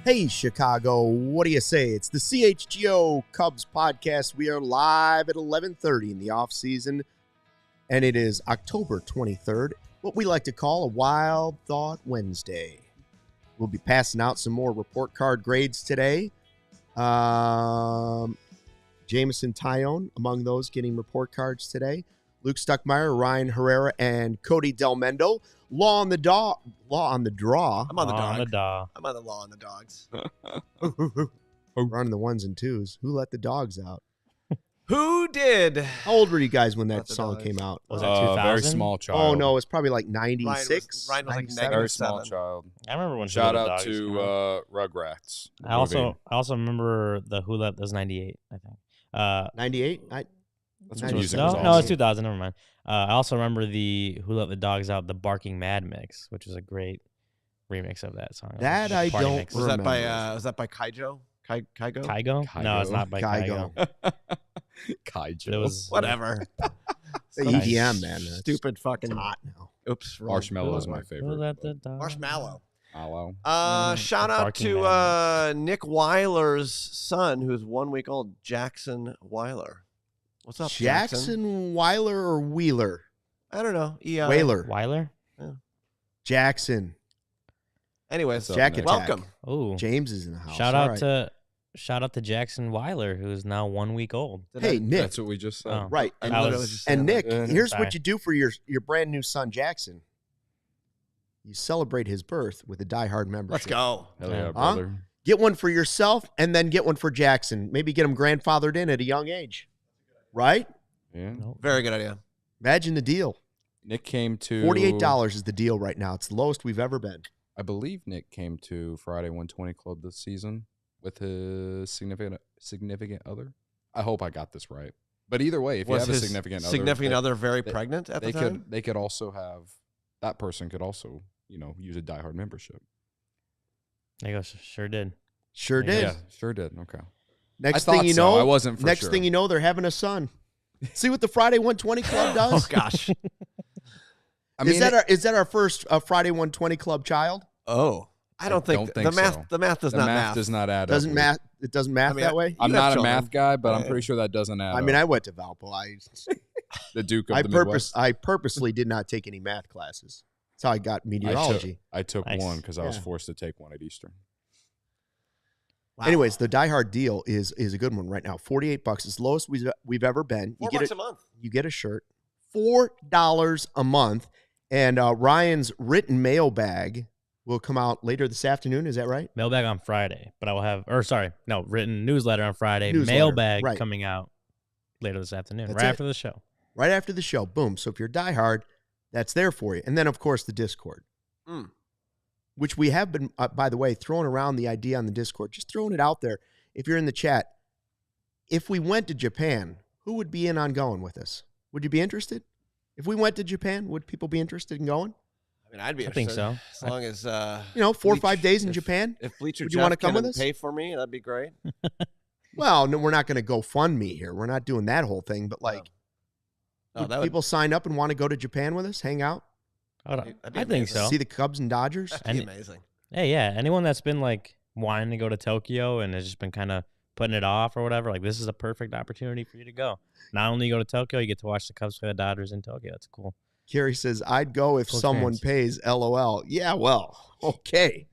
Hey, Chicago, what do you say? It's the CHGO Cubs Podcast. We are live at 11:30 in the offseason, and it is October 23rd, what we like to call a Wild Thought Wednesday. We'll be passing out some more report card grades today. Jameson Taillon among those getting report cards today. Luke Stuckmeyer, Ryan Herrera, and Cody Delmendo. Law on the draw. I'm on the dog. I'm on the law on the dogs. Running the ones and twos. Who let the dogs out? Who did? How old were you guys when that song came out? Was that 2000? Very small child. Oh, no, it's probably like 96. Ryan was like 97. Very negative small 7. child. I remember when Shout Who Let out the Dogs to came out. Rugrats. the I movie. also remember the Who Let. That was 98, I think. 98? That's No, when music no, was no, awesome. it's 2000. Never mind. I also remember the Who Let the Dogs Out, the Barking Mad mix, which was a great remix of that song. That I Party don't mix. Was that by Remember. Was that by Kaijo? Kaigo? Kygo? No, it's not by Kygo. Kaiju. But it was Whatever. The Nice. EDM, man. That's Stupid fucking. hot now. Oops. wrong. Marshmallow is my Who favorite. Let the Dogs Marshmallow. Mallow. Shout out Barking to Mad Nick Weiler's son, who's 1 week old, Jackson Weiler. What's up, Jackson? Jackson Weiler or Wheeler? I don't know. Whaler. Weiler? Jackson. Anyways, What's up, Jack Nick? attack. welcome. Oh, James is in the house. shout All out right. to Jackson Weiler, who is now 1 week old. Hey, Nick. That's what we just said. Oh. Right. I And, I literally was- just and saying Nick, that. here's Sorry. what you do for your brand new son, Jackson. You celebrate his birth with a diehard membership. Let's go. Hell yeah, Huh? brother. Get one for yourself and then get one for Jackson. Maybe get him grandfathered in at a young age. Right? Yeah. Nope. Very good idea. Imagine the deal. Nick came to $48 is the deal right now. It's the lowest we've ever been. I believe Nick came to Friday 120 Club this season with his significant other. I hope I got this right. But either way, if you Was have a his significant other very they- pregnant at the they time? they could also have that person could also use a diehard membership. There you go. Sure did. Sure Yeah. did. Yeah, sure did. Okay. Next I thing thought you so. know, I wasn't for next sure. thing you know, they're having a son. See what the Friday 120 Club Oh does? gosh. I mean, is that our first Friday 120 Club child? Oh, I don't think so. the math does the not math does not add Doesn't up. math? It doesn't math I mean, that way. I'm You have not a children. math guy, but I'm Yeah. pretty sure that doesn't add I up. mean, I went to Valpo. The Duke of the Midwest. I purposely did not take any math classes. That's how I got meteorology. I took Nice. one because I was Yeah. forced to take one at Eastern. Wow. Anyways, the diehard deal is a good one right now. $48. It's the lowest we've ever been. $4 a month. You get a shirt. $4 a month. And Ryan's written mailbag will come out later this afternoon. Is that right? Mailbag on Friday, but I will have, written newsletter on Friday. Newsletter, Mailbag right. coming out later this afternoon, That's right it. after the show. Right after the show. Boom. So if you're diehard, that's there for you. And then, of course, the Discord, Mm. which we have been, by the way, throwing around the idea on the Discord, just throwing it out there. If you're in the chat, if we went to Japan, who would be in on going with us? Would you be interested? If we went to Japan, would people be interested in going? I mean, I'd be I think interested. so. As long as 4 or 5 Bleach- days in if- Japan? if Bleacher Would you wanna Jeff come with can us? pay for me, that'd be great. Well, no, we're not going to go fund me here. We're not doing that whole thing. But like, No, would that would people sign up and want to go to Japan with us, hang out, That'd be I think amazing. so. see the Cubs and Dodgers? that'd be And- amazing. Hey, yeah. Anyone that's been like wanting to go to Tokyo and has just been kind of putting it off or whatever, like this is a perfect opportunity for you to go. Not only go to Tokyo, you get to watch the Cubs play the Dodgers in Tokyo. That's cool. Kerry says, I'd go if Cool someone experience. pays. LOL. Yeah, well, okay.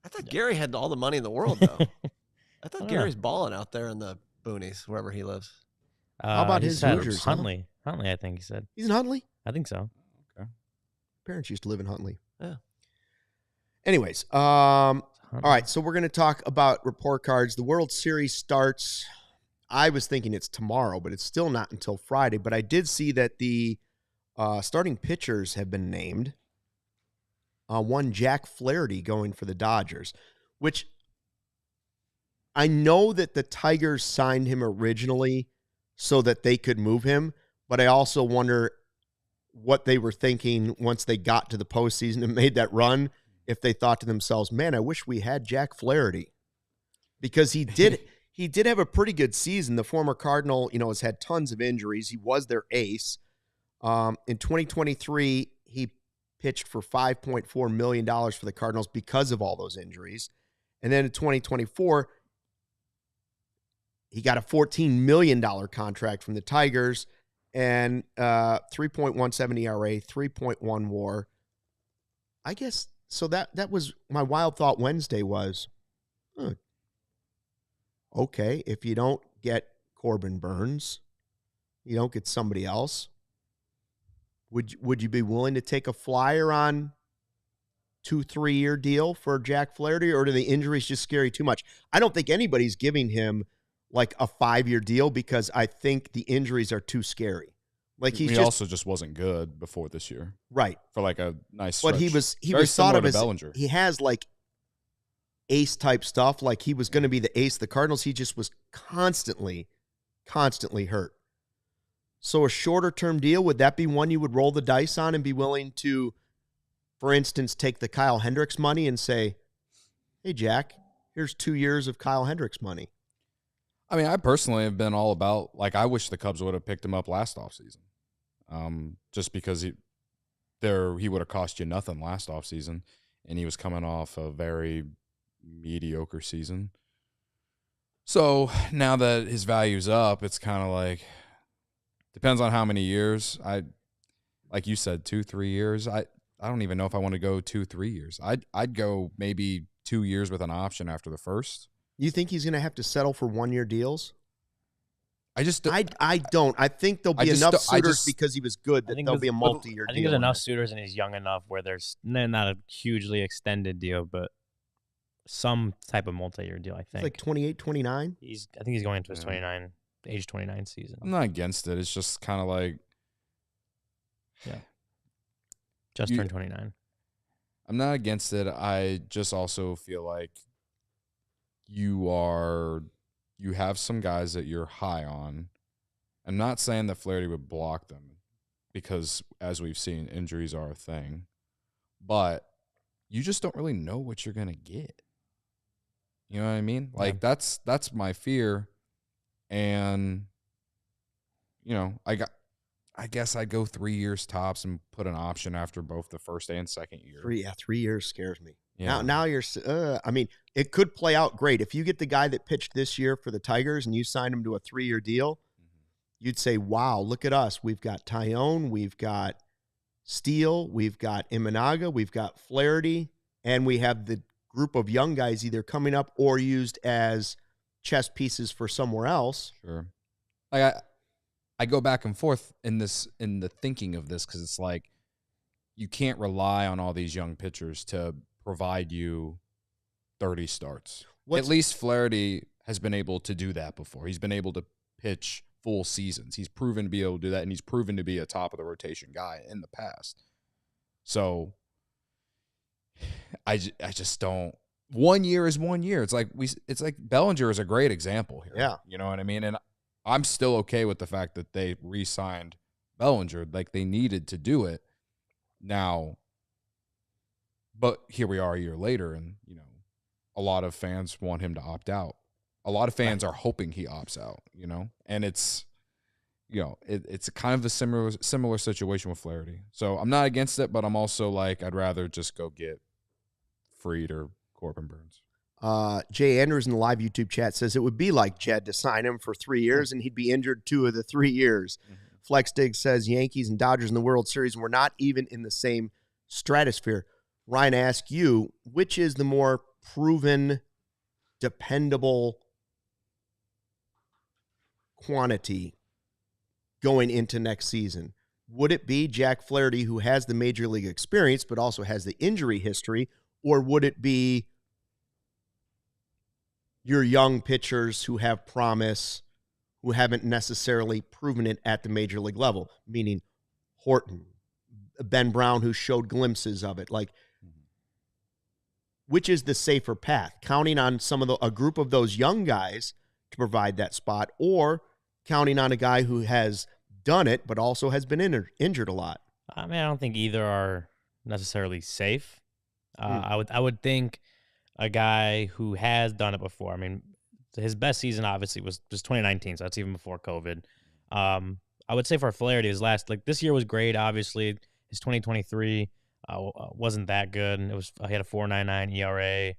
I thought Gary had all the money in the world, though. I thought I don't Gary's balling out there in the boonies, wherever he lives. about he his said Hoosiers, huh? Huntley. Huntley, I think he said. He's in Huntley? I think so. Parents used to live in Huntley. Yeah. Anyways, all right, so we're going to talk about report cards. The World Series starts I was thinking it's tomorrow, but it's still not until Friday. But I did see that the starting pitchers have been named. One, Jack Flaherty going for the Dodgers, which I know that the Tigers signed him originally so that they could move him, but I also wonder what they were thinking once they got to the postseason and made that run, if they thought to themselves, man, I wish we had Jack Flaherty. Because he did have a pretty good season. The former Cardinal, has had tons of injuries. He was their ace. In 2023, he pitched for $5.4 million for the Cardinals because of all those injuries. And then in 2024, he got a $14 million contract from the Tigers and 3.17 ERA, 3.1 WAR. I guess, so that was my wild thought Wednesday was, okay, if you don't get Corbin Burns, you don't get somebody else, would you be willing to take a flyer on 2-3 year deal for Jack Flaherty, or do the injuries just scare you too much? I don't think anybody's giving him like a 5-year deal because I think the injuries are too scary. Like he also just wasn't good before this year, right? For like a nice stretch. But he was thought of as Bellinger. He has like ace type stuff. Like he was going to be the ace of the Cardinals. He just was constantly hurt. So a shorter term deal, would that be one you would roll the dice on and be willing to, for instance, take the Kyle Hendricks money and say, hey, Jack, here's 2 years of Kyle Hendricks money? I mean, I personally have been all about, like, I wish the Cubs would have picked him up last offseason. Just because he would have cost you nothing last offseason, and he was coming off a very mediocre season. So now that his value's up, it's kind of like, depends on how many years. Like you said, 2-3 years. I don't even know if I want to go 2-3 years. I'd go maybe 2 years with an option after the first. You think he's going to have to settle for 1-year deals? I don't. I think there'll be enough suitors because he was good that there'll be a multi-year deal. I think there's enough suitors and he's young enough where there's not a hugely extended deal, but some type of multi-year deal, I think. It's like 28, 29? I think he's going into his age 29 season. I'm not against it. It's just kind of like... Yeah. Just turned 29. I'm not against it. I just also feel like you have some guys that you're high on. I'm not saying that Flaherty would block them because, as we've seen, injuries are a thing. But you just don't really know what you're going to get. You know what I mean? Like, that's my fear. And, I guess I'd go 3 years tops and put an option after both the first and second year. 3 years scares me. Yeah. Now you're, it could play out great. If you get the guy that pitched this year for the Tigers and you sign him to a 3-year deal, you'd say, wow, look at us. We've got Taillon, we've got Steele, we've got Imanaga, we've got Flaherty, and we have the group of young guys either coming up or used as chess pieces for somewhere else. Sure. Like I go back and forth in the thinking of this because it's like you can't rely on all these young pitchers to provide you 30 starts. At least Flaherty has been able to do that before. He's been able to pitch full seasons. He's proven to be able to do that, and he's proven to be a top of the rotation guy in the past. So I just don't. 1 year is 1 year. It's like Bellinger is a great example here. Yeah, you know what I mean. And I'm still okay with the fact that they re-signed Bellinger, like they needed to do it. Now, but here we are a year later, and a lot of fans want him to opt out. A lot of fans are hoping he opts out. And it's it's kind of a similar situation with Flaherty. So I'm not against it, but I'm also like I'd rather just go get Fried or Corbin Burns. Jay Andrews in the live YouTube chat says it would be like Jed to sign him for 3 years and he'd be injured 2 of the 3 years. Flex Dig says Yankees and Dodgers in the World Series, and we're not even in the same stratosphere. Ryan, I ask you, which is the more proven, dependable quantity going into next season? Would it be Jack Flaherty, who has the major league experience but also has the injury history, or would it be your young pitchers who have promise who haven't necessarily proven it at the major league level, meaning Horton, Ben Brown, who showed glimpses of it. Like, which is the safer path? Counting on a group of those young guys to provide that spot, or counting on a guy who has done it but also has been injured a lot? I mean, I don't think either are necessarily safe. I would think a guy who has done it before. I mean, his best season obviously was 2019, so that's even before COVID. I would say for Flaherty, this year was great. Obviously, his 2023 wasn't that good. He had a 4.99 ERA.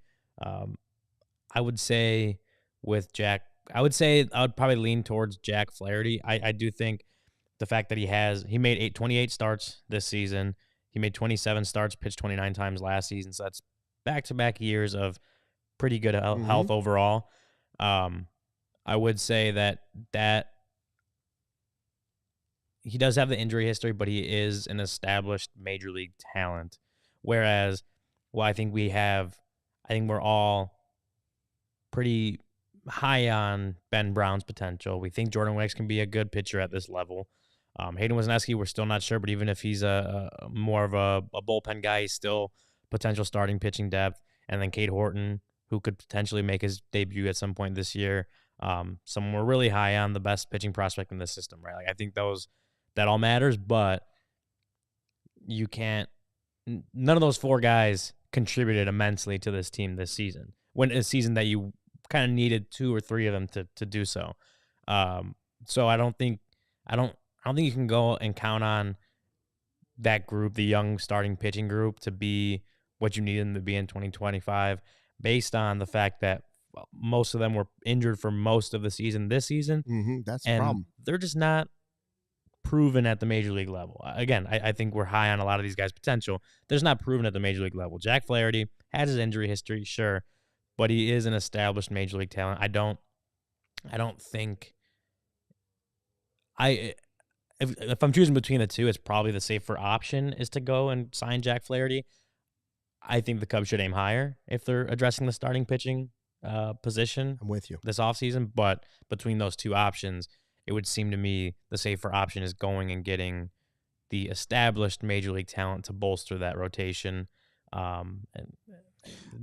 I would say with Jack, I would probably lean towards Jack Flaherty. I do think the fact that he made 28 starts this season. He made 27 starts, pitched 29 times last season. So that's back-to-back years of pretty good health overall. I would say that he does have the injury history, but he is an established major league talent. Whereas, I think we're all pretty high on Ben Brown's potential. We think Jordan Wicks can be a good pitcher at this level. Hayden Wesneski, we're still not sure, but even if he's a more of a bullpen guy, he's still potential starting pitching depth. And then Cade Horton, who could potentially make his debut at some point this year. Someone we're really high on, the best pitching prospect in the system, right? Like, I think that all matters, but none of those four guys contributed immensely to this team this season, when a season that you kind of needed two or three of them to do so. So I don't think you can go and count on that group, the young starting pitching group, to be what you need them to be in 2025, based on the fact that most of them were injured for most of the season this season. That's the problem. They're just not proven at the major league level. Again, I think we're high on a lot of these guys' potential. They're just not proven at the major league level. Jack Flaherty has his injury history, sure, but he is an established major league talent. I don't think if I'm choosing between the two, it's probably the safer option is to go and sign Jack Flaherty. I think the Cubs should aim higher if they're addressing the starting pitching position. I'm with you. This offseason, but between those two options, it would seem to me the safer option is going and getting the established major league talent to bolster that rotation. And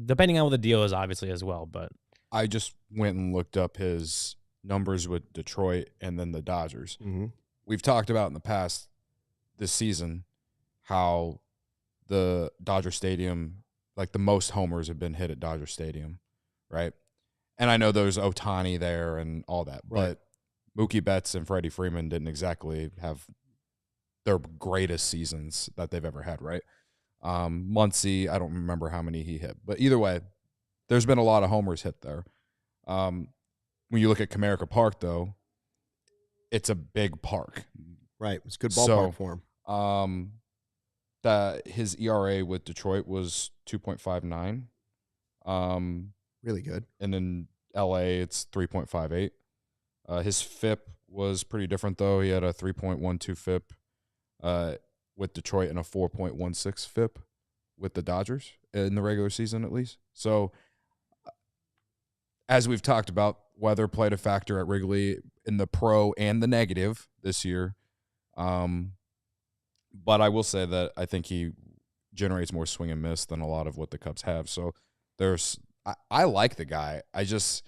depending on what the deal is, obviously, as well. But I just went and looked up his numbers with Detroit and then the Dodgers. We've talked about in the past this season how the Dodger Stadium, like the most homers have been hit at Dodger Stadium, right? And I know there's Ohtani there and all that, right, but Mookie Betts and Freddie Freeman didn't exactly have their greatest seasons that they've ever had, right? Muncy, I don't remember how many he hit, but either way, there's been a lot of homers hit there. When you look at Comerica Park, though, it's a big park. Right. It's a good ballpark for him. That his ERA with Detroit was 2.59. Really good. And in LA, it's 3.58. His FIP was pretty different, though. He had a 3.12 FIP with Detroit and a 4.16 FIP with the Dodgers in the regular season, at least. So, as we've talked about, weather played a factor at Wrigley in the pro and the negative this year. But I will say that I think he generates more swing and miss than a lot of what the Cubs have. So I like the guy. I just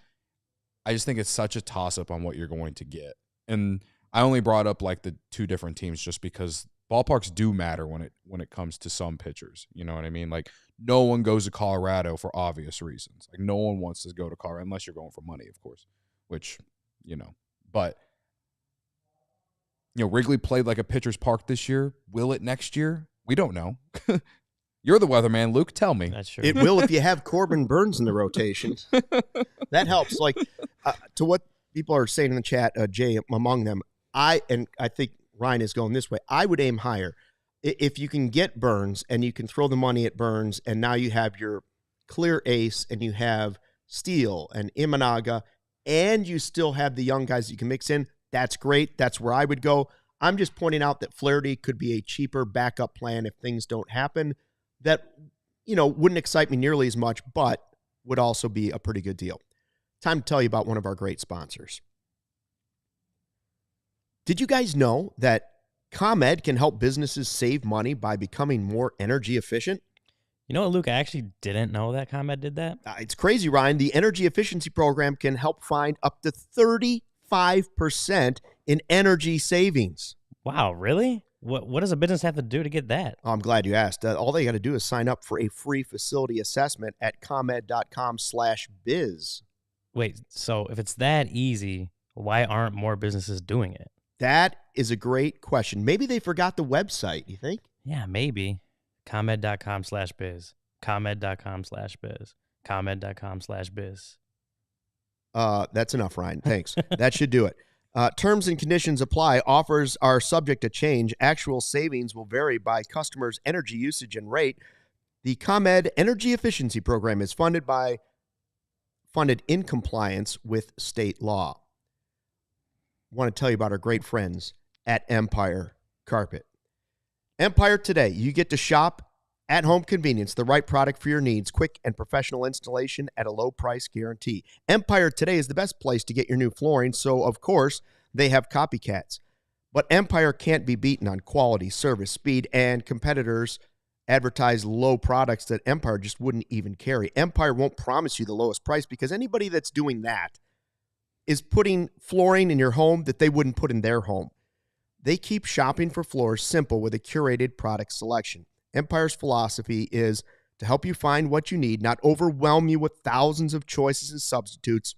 think it's such a toss-up on what you're going to get. And I only brought up like the two different teams just because ballparks do matter when it comes to some pitchers. You know what I mean? Like, no one goes to Colorado for obvious reasons. Like, no one wants to go to Colorado unless you're going for money, of course, which, but Wrigley played like a pitcher's park this year. Will it next year? We don't know. You're the weatherman, Luke. Tell me. that's true. It will if you have Corbin Burns in the rotation. That helps. Like, to what people are saying in the chat, Jay among them, I think Ryan is going this way. I would aim higher. If you can get Burns and you can throw the money at Burns, and now you have your clear ace and you have Steele and Imanaga, and you still have the young guys that you can mix in, that's great. That's where I would go. I'm just pointing out that Flaherty could be a cheaper backup plan if things don't happen. That, wouldn't excite me nearly as much, but would also be a pretty good deal. Time to tell you about one of our great sponsors. Did you guys know that ComEd can help businesses save money by becoming more energy efficient? You know what, Luke? I actually didn't know that ComEd did that. It's crazy, Ryan. The energy efficiency program can help find up to 35% in energy savings. Wow, really? What does a business have to do to get that? I'm glad you asked. All they got to do is sign up for a free facility assessment at comed.com/biz. Wait, so if it's that easy, why aren't more businesses doing it? That is a great question. Maybe they forgot the website, you think? Yeah, maybe. ComEd.com/biz. ComEd.com/biz. ComEd.com/biz. That's enough, Ryan. Thanks. That should do it. Terms and conditions apply. Offers are subject to change. Actual savings will vary by customer's energy usage and rate. The ComEd Energy Efficiency Program is funded in compliance with state law. I want to tell you about our great friends at Empire Carpet. Empire Today, you get to shop at home convenience, the right product for your needs, quick and professional installation at a low price guarantee. Empire Today is the best place to get your new flooring, so of course they have copycats. But Empire can't be beaten on quality, service, speed, and competitors advertise low products that Empire just wouldn't even carry. Empire won't promise you the lowest price because anybody that's doing that is putting flooring in your home that they wouldn't put in their home. They keep shopping for floors simple with a curated product selection. Empire's philosophy is to help you find what you need, not overwhelm you with thousands of choices and substitutes.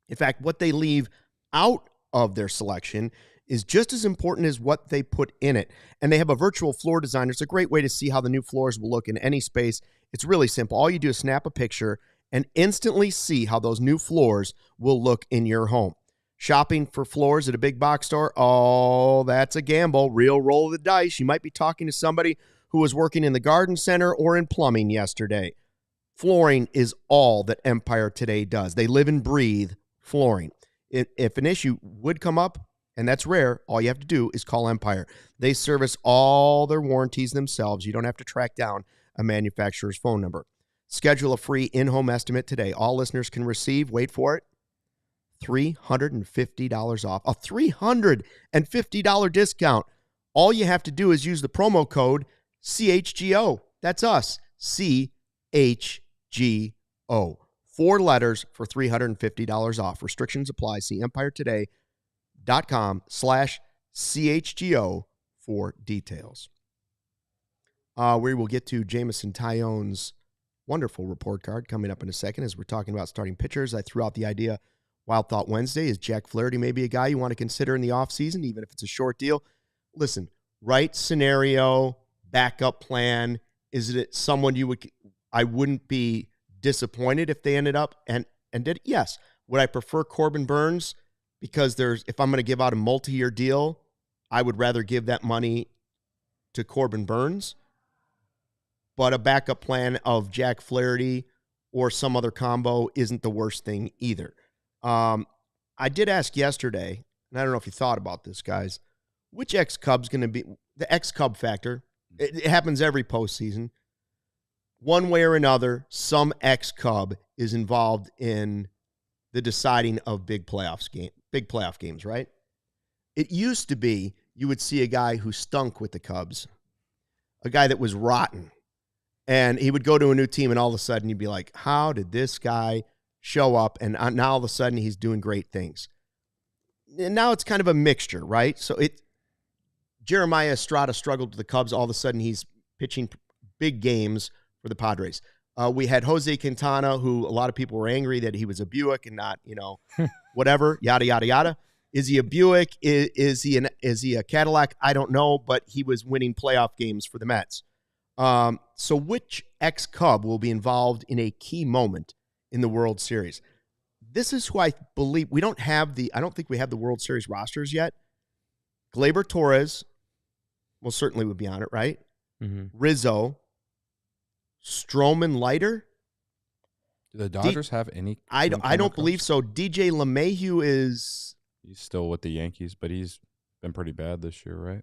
In fact, what they leave out of their selection is just as important as what they put in it. And they have a virtual floor designer. It's a great way to see how the new floors will look in any space. It's really simple. All you do is snap a picture and instantly see how those new floors will look in your home. Shopping for floors at a big box store, oh, that's a gamble. Real roll of the dice. You might be talking to somebody who was working in the garden center or in plumbing yesterday. Flooring is all that Empire Today does. They live and breathe flooring. If an issue would come up, and that's rare, all you have to do is call Empire. They service all their warranties themselves. You don't have to track down a manufacturer's phone number. Schedule a free in-home estimate today. All listeners can receive, wait for it, $350 off. A $350 discount. All you have to do is use the promo code CHGO. That's us. CHGO. 4 letters for $350 off. Restrictions apply. See empiretoday.com/CHGO for details. We will get to Jameson Taillon's wonderful report card coming up in a second as we're talking about starting pitchers. I threw out the idea Wild Thought Wednesday. Is Jack Flaherty maybe a guy you want to consider in the offseason, even if it's a short deal? Listen, right scenario, backup plan. Is it someone I wouldn't be disappointed if they ended up and did? Yes. Would I prefer Corbin Burns? Because if I'm going to give out a multi-year deal, I would rather give that money to Corbin Burns. But a backup plan of Jack Flaherty or some other combo isn't the worst thing either. I did ask yesterday, and I don't know if you thought about this, guys, which ex-Cub's going to be the ex-Cub factor. It happens every postseason. One way or another, some ex-Cub is involved in the deciding of big playoff games, right? It used to be you would see a guy who stunk with the Cubs, a guy that was rotten, and he would go to a new team, and all of a sudden you'd be like, how did this guy show up? And now all of a sudden he's doing great things. And now it's kind of a mixture, right? So Jeremiah Estrada struggled with the Cubs. All of a sudden he's pitching big games for the Padres. We had Jose Quintana, who a lot of people were angry that he was a Buick and not, whatever, yada, yada, yada. Is he a Buick? Is he a Cadillac? I don't know, but he was winning playoff games for the Mets. So which ex-Cub will be involved in a key moment in the World Series? This is who I believe I don't think we have the World Series rosters yet. Gleyber Torres certainly would be on it, right? Mm-hmm. Rizzo, Stroman, Leiter. Do the Dodgers have any? I don't believe so. DJ LeMahieu he's still with the Yankees, but he's been pretty bad this year, right?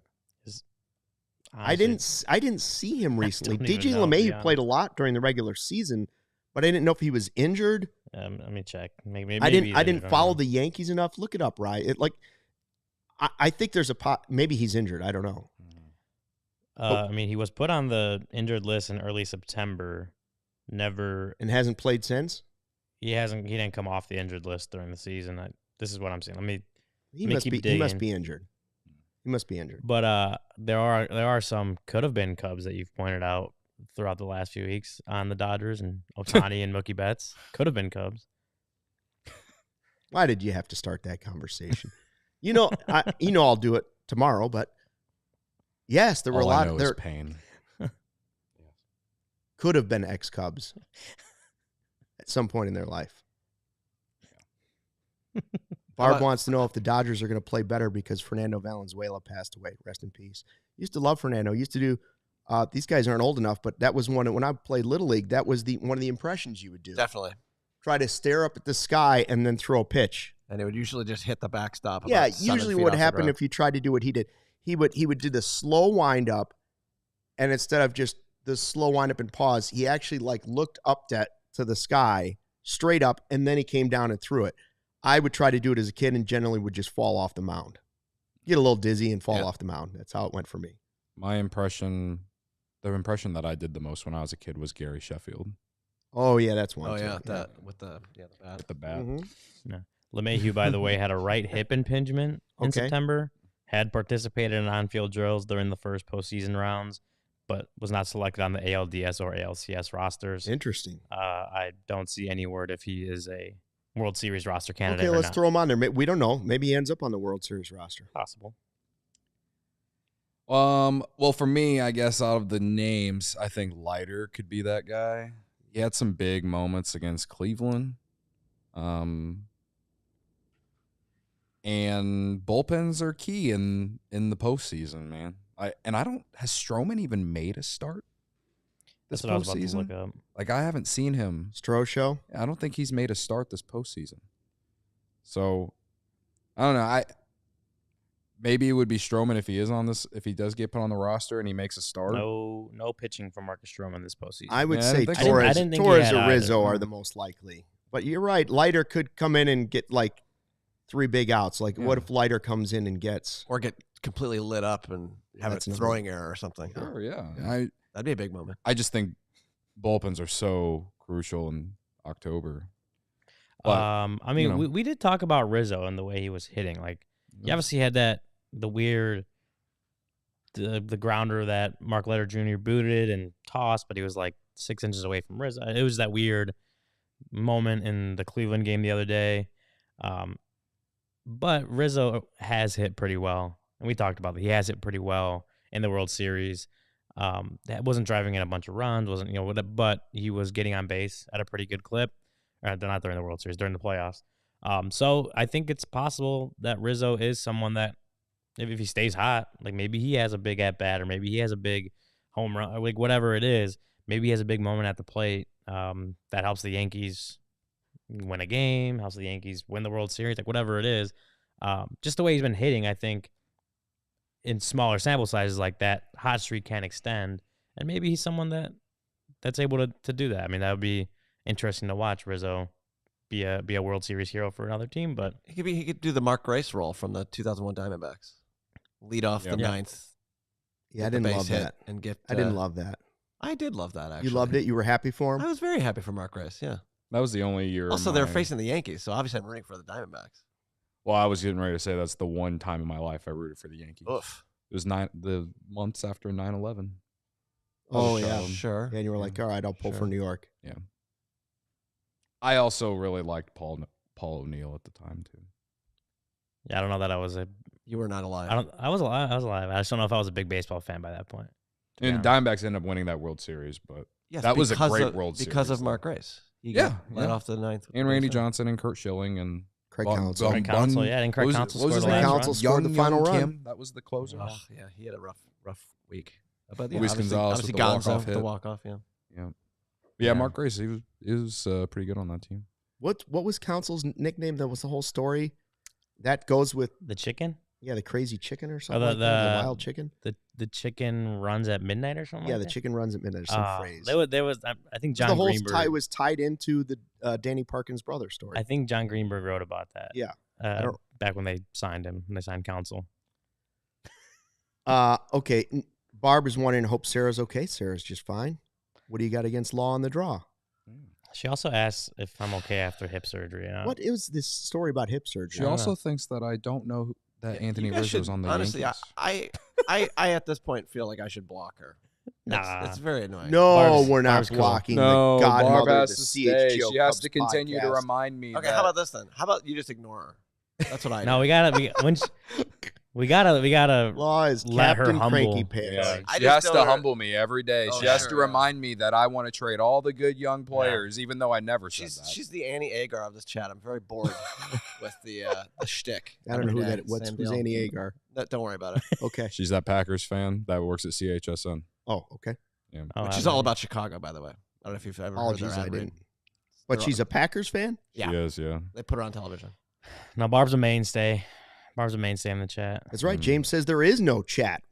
Honestly, I didn't see him recently. DJ LeMahieu played a lot during the regular season, but I didn't know if he was injured. Let me check. Maybe I didn't follow the Yankees enough. Look it up, right? I think there's maybe he's injured. I don't know. I mean, he was put on the injured list in early September. Never, and hasn't played since. He didn't come off the injured list during the season. This is what I'm saying. He must be injured. He must be injured. But there are some could have been Cubs that you've pointed out throughout the last few weeks on the Dodgers and Ohtani and Mookie Betts. Could have been Cubs. Why did you have to start that conversation? I'll do it tomorrow, but yes, there were a lot of there pain. Could have been ex-Cubs at some point in their life. Barb wants to know if the Dodgers are going to play better because Fernando Valenzuela passed away. Rest in peace. Used to love Fernando. Used to do. These guys aren't old enough, but that was when I played Little League. That was one of the impressions you would do. Definitely. Try to stare up at the sky and then throw a pitch. And it would usually just hit the backstop. Yeah, usually what happened if you tried to do what he did, he would do the slow wind up, and instead of just the slow wind up and pause, he actually looked up to the sky straight up, and then he came down and threw it. I would try to do it as a kid and generally would just fall off the mound. Get a little dizzy and fall off the mound. That's how it went for me. My impression, the impression that I did the most when I was a kid was Gary Sheffield. Oh, yeah, that's one. Oh, too. yeah, that with the bat. With the bat. Mm-hmm. No. LeMahieu, by the way, had a right hip impingement in September, had participated in on-field drills during the first postseason rounds, but was not selected on the ALDS or ALCS rosters. Interesting. I don't see any word if he is a World Series roster candidate. Okay, let's throw him on there. We don't know. Maybe he ends up on the World Series roster. Possible. Well, for me, I guess out of the names, I think Leiter could be that guy. He had some big moments against Cleveland. And bullpens are key in the postseason, man. Has Stroman even made a start this That's what I was about to postseason? look up. I haven't seen him. Stroh show? I don't think he's made a start this postseason. So, I don't know. Maybe it would be Stroman if he does get put on the roster and he makes a start. No pitching for Marcus Stroman this postseason. I would Yeah, I say didn't think Torres, I didn't think Torres he or had Rizzo either. are the most likely. But you're right. Leiter could come in and get 3 big outs. What if Leiter comes in and gets? Or get completely lit up and have a That's another- throwing error or something. Sure, yeah. That'd be a big moment. I just think bullpens are so crucial in October. But, we did talk about Rizzo and the way he was hitting. He obviously had the weird the grounder that Mark Leiter Jr. booted and tossed, but he was 6 inches away from Rizzo. It was that weird moment in the Cleveland game the other day. But Rizzo has hit pretty well, and we talked about that. He has hit pretty well in the World Series. That wasn't driving in a bunch of runs, but he was getting on base at a pretty good clip. Not during the World Series, during the playoffs. So I think it's possible that Rizzo is someone that, if he stays hot, maybe he has a big at bat, or maybe he has a big home run, or whatever it is. Maybe he has a big moment at the plate that helps the Yankees win a game, helps the Yankees win the World Series, whatever it is. Just the way he's been hitting, I think, in smaller sample sizes like that, hot streak can extend, and maybe he's someone that's able to do that. I mean, that would be interesting to watch Rizzo be a World Series hero for another team, but He could do the Mark Grace role from the 2001 Diamondbacks, lead off the ninth. Yeah, I didn't love that. And get. I didn't love that. I did love that. Actually, You loved it. You were happy for him. I was very happy for Mark Grace. Yeah. That was the only year. Also, they're facing the Yankees, so obviously I'm rooting for the Diamondbacks. Well, I was getting ready to say that's the one time in my life I rooted for the Yankees. Oof. It was the months after 9/11. Oh yeah, Sure. and you were all right, I'll pull for New York. Yeah. I also really liked Paul O'Neill at the time too. yeah, I don't know that I was You were not alive. I was alive. I just don't know if I was a big baseball fan by that point. And Diamondbacks ended up winning that World Series, but Yes, that was a great of, World Series. because of Mark Grace. He Yeah, got led off the ninth. and Randy Johnson and Kurt Schilling and Craig Counsell. Craig Counsell, yeah, and Craig Counsell scored the last Counsell run. scored the final run. Kim, that was the closer. Oh, yeah, he had a rough week. But Luis Gonzalez obviously with the walk-off Gonzo, hit. the walk-off, yeah. Yeah, Yeah. Mark Grace, he was pretty good on that team. What was Counsell's nickname? That was the whole story. That goes with The chicken? the crazy chicken or something. the The wild chicken. The chicken runs at midnight or something. Yeah, like the that? chicken runs at midnight. Some phrase. There was. I think John the whole Greenberg. was tied into the Danny Parkins brother story. I think John Greenberg wrote about that. Yeah. Back when they signed him, when they signed Counsell. Okay. Barb is wondering, hope Sarah's okay. Sarah's just fine. What do you got against Law on the draw? She also asks if I'm okay after hip surgery. What is this story about hip surgery? She also thinks that I don't know that Anthony Rizzo's on the honestly, Yankees. I at this point feel like I should block her. Nah. It's very annoying. No, we're not Barb's cool. blocking No, the godmother Barb of has the to CHGO stay. She has Cubs to continue to podcast. remind me. Okay, that how about this then? How about you just ignore her? That's what I No, do. we gotta Law is let her Captain humble. Cranky Pants. Yeah. I She just has tell to her- humble me every day. Oh, She has sure, to yeah. remind me that I want to trade all the good young players, even though I never said that. She's the Annie Agar of this chat. I'm very bored with the shtick. I don't know who Every that. day, Who's same deal. Annie Agar? No, don't worry about it. Okay. She's that Packers fan that works at CHSN. Oh, okay. Yeah. Oh, She's all about Chicago, by the way. I don't know if you've ever heard their Apologies, I ad read. didn't. But she's a Packers fan? Yeah. She is, yeah. They put her on television. No, Barb's a mainstay. Barb's a mainstay in the chat. That's right. Mhm. James says there is no chat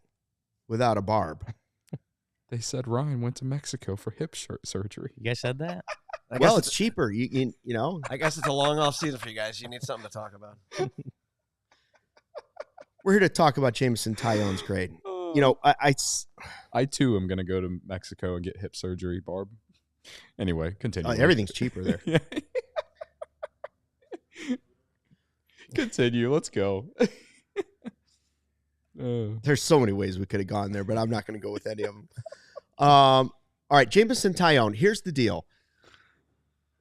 without a Barb. They said Ryan went to Mexico for hip surgery. You guys said that? I Well, guess it's cheaper. You know. I guess it's a long off season for you guys. You need something to talk about. We're here to talk about Jameson Taillon's grade. You know, I too am going to go to Mexico and get hip surgery, Barb. Anyway, continue. everything's cheaper there. Yeah. Continue. Let's go. There's so many ways we could have gone there, but I'm not going to go with any of them. All right, Jameson Taillon. Here's the deal.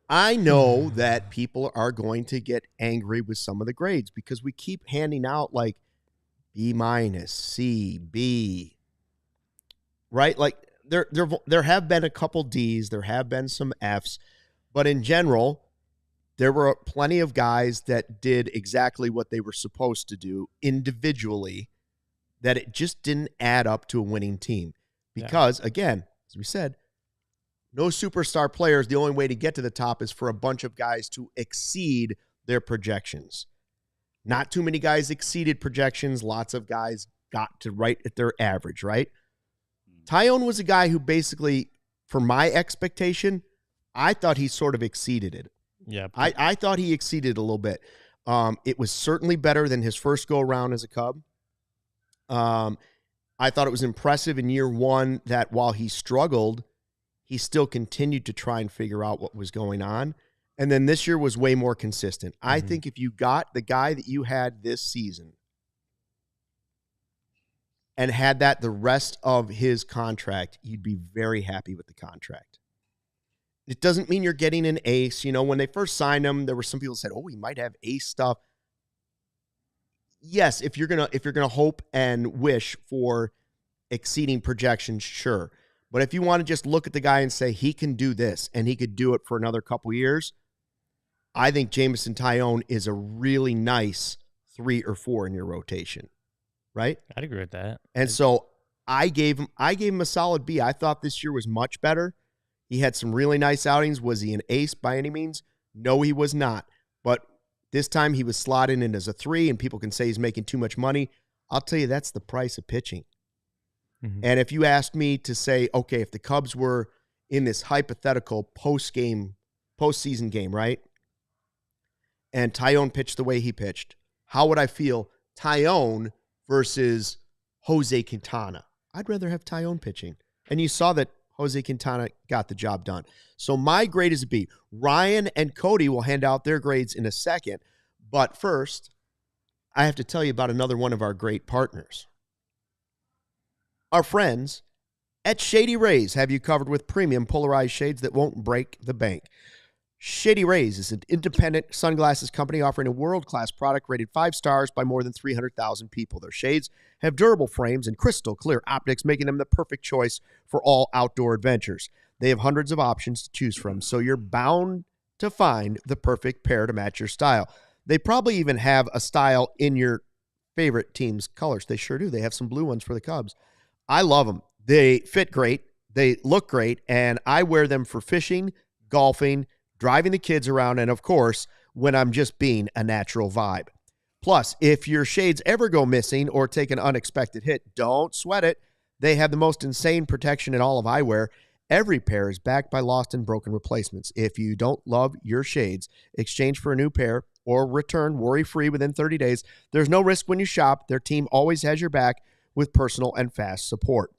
I know that people are going to get angry with some of the grades because we keep handing out like B-, C, B, right? Like there have been a couple Ds, there have been some Fs, but in general, there were plenty of guys that did exactly what they were supposed to do individually, that it just didn't add up to a winning team. Because, again, as we said, no superstar players. The only way to get to the top is for a bunch of guys to exceed their projections. Not too many guys exceeded projections. Lots of guys got to right at their average, right? Taillon was a guy who basically, for my expectation, I thought he sort of exceeded it. Yeah. I thought he exceeded a little bit. It was certainly better than his first go-around as a Cub. I thought it was impressive in year one that while he struggled, he still continued to try and figure out what was going on. And then this year was way more consistent. I think if you got the guy that you had this season and had that the rest of his contract, you'd be very happy with the contract. It doesn't mean you're getting an ace. You know, when they first signed him, there were some people who said, oh, he might have ace stuff. Yes, if you're gonna hope and wish for exceeding projections, sure. But if you want to just look at the guy and say he can do this and he could do it for another couple years, I think Jameson Taillon is a really nice 3 or 4 in your rotation, right? I'd agree with that. And so I gave him a solid B. I thought this year was much better. He had some really nice outings. Was he an ace by any means? No, he was not. But this time he was slotted in as a 3, and people can say he's making too much money. I'll tell you, that's the price of pitching. Mm-hmm. And if you asked me to say, okay, if the Cubs were in this hypothetical postseason game, right? And Taillon pitched the way he pitched, how would I feel? Taillon versus Jose Quintana. I'd rather have Taillon pitching. And you saw that Jose Quintana got the job done. So my grade is a B. Ryan and Cody will hand out their grades in a second. But first, I have to tell you about another one of our great partners. Our friends at Shady Rays have you covered with premium polarized shades that won't break the bank. Shady Rays is an independent sunglasses company offering a world-class product rated 5 stars by more than 300,000 people. Their shades have durable frames and crystal clear optics, making them the perfect choice for all outdoor adventures. They have hundreds of options to choose from, so you're bound to find the perfect pair to match your style. They probably even have a style in your favorite team's colors. They sure do. They have some blue ones for the Cubs. I love them. They fit great. They look great, and I wear them for fishing, golfing, driving the kids around, and of course, when I'm just being a natural vibe. Plus, if your shades ever go missing or take an unexpected hit, don't sweat it. They have the most insane protection in all of eyewear. Every pair is backed by lost and broken replacements. If you don't love your shades, exchange for a new pair or return worry-free within 30 days. There's no risk when you shop. Their team always has your back. with personal and fast support.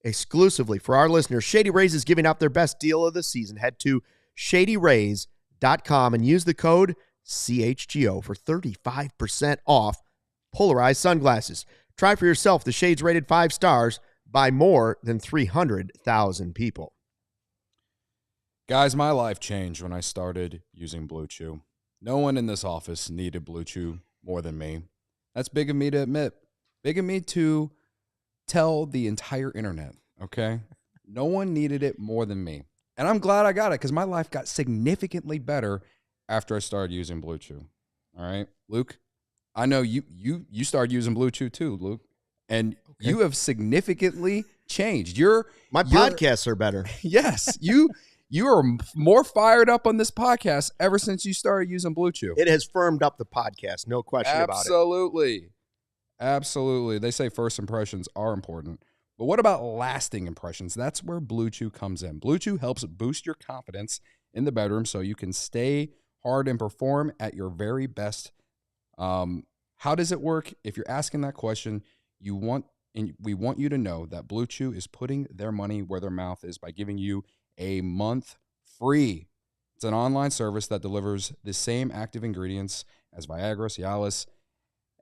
Exclusively for our listeners, Shady Rays is giving out their best deal of the season. Head to shadyrays.com and use the code CHGO for 35% off polarized sunglasses. Try for yourself the shades rated 5 stars by more than 300,000 people. Guys, my life changed when I started using Blue Chew. No one in this office needed Blue Chew more than me. That's big of me to admit. Big of me to tell the entire internet, okay? No one needed it more than me. And I'm glad I got it because my life got significantly better after I started using Blue Chew. All right, Luke, I know you started using Blue Chew too, Luke, and you have significantly changed. My podcasts are better. Yes, you are more fired up on this podcast ever since you started using Blue Chew. It has firmed up the podcast, no question about it. Absolutely. They say first impressions are important. But what about lasting impressions? That's where Blue Chew comes in. Blue Chew helps boost your confidence in the bedroom so you can stay hard and perform at your very best. How does it work? If you're asking that question, we want you to know that Blue Chew is putting their money where their mouth is by giving you a month free. It's an online service that delivers the same active ingredients as Viagra, Cialis,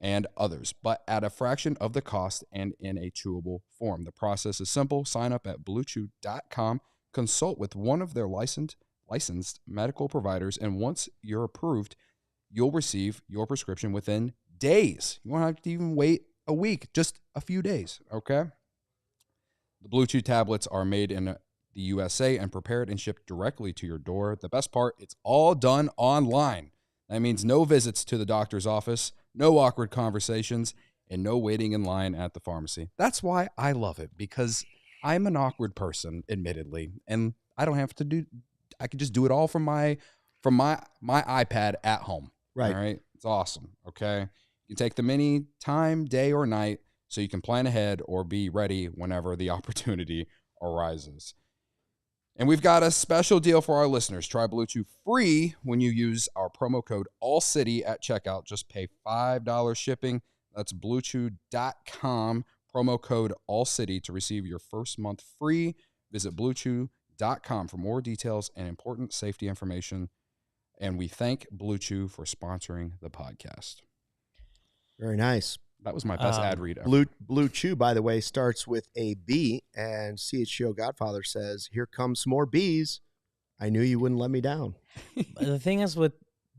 and others, but at a fraction of the cost and in a chewable form. The process is simple. Sign up at bluechew.com, consult with one of their licensed medical providers, and once you're approved, you'll receive your prescription within days. You won't have to even wait a week, just a few days, okay? The Blue Chew tablets are made in the USA and prepared and shipped directly to your door. The best part, it's all done online. That means no visits to the doctor's office, no awkward conversations, and no waiting in line at the pharmacy. That's why I love it, because I'm an awkward person, admittedly, and I don't have to do. I can just do it all from my iPad at home. Right. All right. It's awesome. Okay. You can take them any time, day or night, so you can plan ahead or be ready whenever the opportunity arises. And we've got a special deal for our listeners. Try Blue Chew free when you use our promo code ALLCITY at checkout. Just pay $5 shipping. That's bluechew.com, promo code ALLCITY to receive your first month free. Visit bluechew.com for more details and important safety information. And we thank Blue Chew for sponsoring the podcast. Very nice. That was my best ad read ever. Blue Chew, by the way, starts with a B, and CHGO Godfather says, "Here comes some more B's. I knew you wouldn't let me down." The thing is with,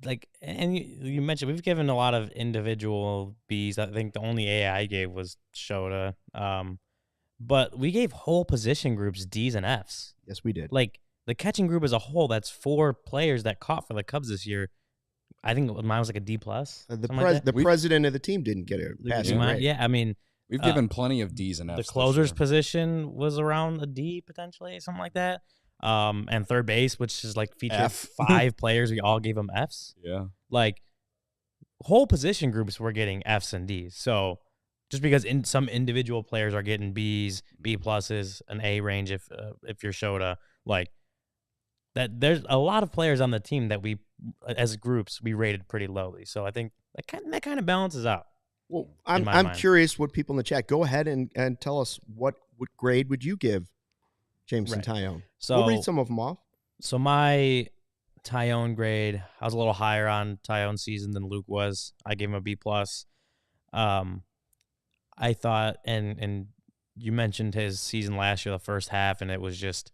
like, and you mentioned, we've given a lot of individual B's. I think the only A I gave was Shota. But we gave whole position groups D's and F's. Yes, we did. Like, the catching group as a whole, that's 4 players that caught for the Cubs this year. I think mine was like a D+. The president of the team didn't get a passing grade. Yeah, I mean, we've given plenty of D's and F's. The closer's position was around a D potentially, something like that. And third base, which is like featured 5 players, we all gave them F's. Yeah, like whole position groups were getting F's and D's. So just because some individual players are getting B's, B+, an A range if you're Shota, like that, there's a lot of players on the team that we, as groups, we rated pretty lowly. So I think that kind of balances out. Well, I'm curious what people in the chat, go ahead and tell us what grade would you give Jameson Taillon? So we'll read some of them off. So my Taillon grade, I was a little higher on Taillon's season than Luke was. I gave him a B+. I thought, and you mentioned his season last year, the first half, and it was just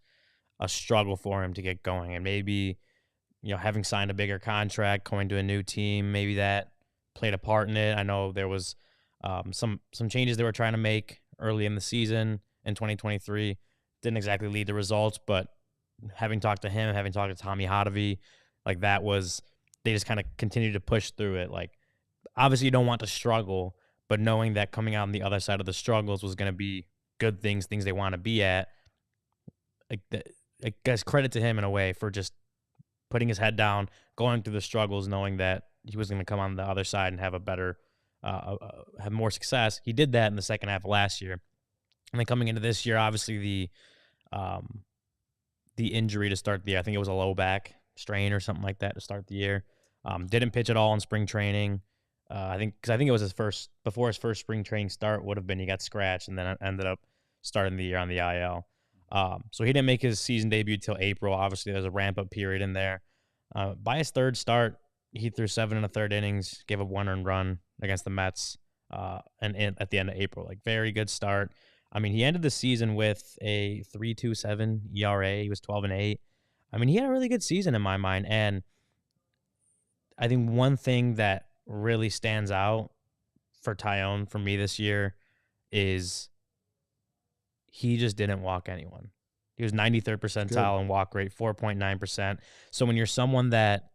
a struggle for him to get going. And maybe, having signed a bigger contract, going to a new team, maybe that played a part in it. I know there was some changes they were trying to make early in the season in 2023. Didn't exactly lead to results, but having talked to him, having talked to Tommy Hotovy, like that was, they just kind of continued to push through it. Like, obviously you don't want to struggle, but knowing that coming out on the other side of the struggles was going to be good things they want to be at, I guess credit to him in a way for just putting his head down, going through the struggles, knowing that he was going to come on the other side and have a better, have more success. He did that in the second half of last year. And then coming into this year, obviously the injury to start the year, I think it was a low back strain or something like that to start the year. Didn't pitch at all in spring training. I think it was before his first spring training start would have been he got scratched and then ended up starting the year on the IL. So he didn't make his season debut till April. Obviously, there was a ramp up period in there. By his third start, he threw 7 1/3 innings, gave up 1 earned run against the Mets, and at the end of April, like very good start. I mean, he ended the season with a 3.27 ERA. He was 12-8. I mean, he had a really good season in my mind, and I think one thing that really stands out for Taillon for me this year is he just didn't walk anyone. He was 93rd percentile in walk rate, 4.9%. So when you're someone that,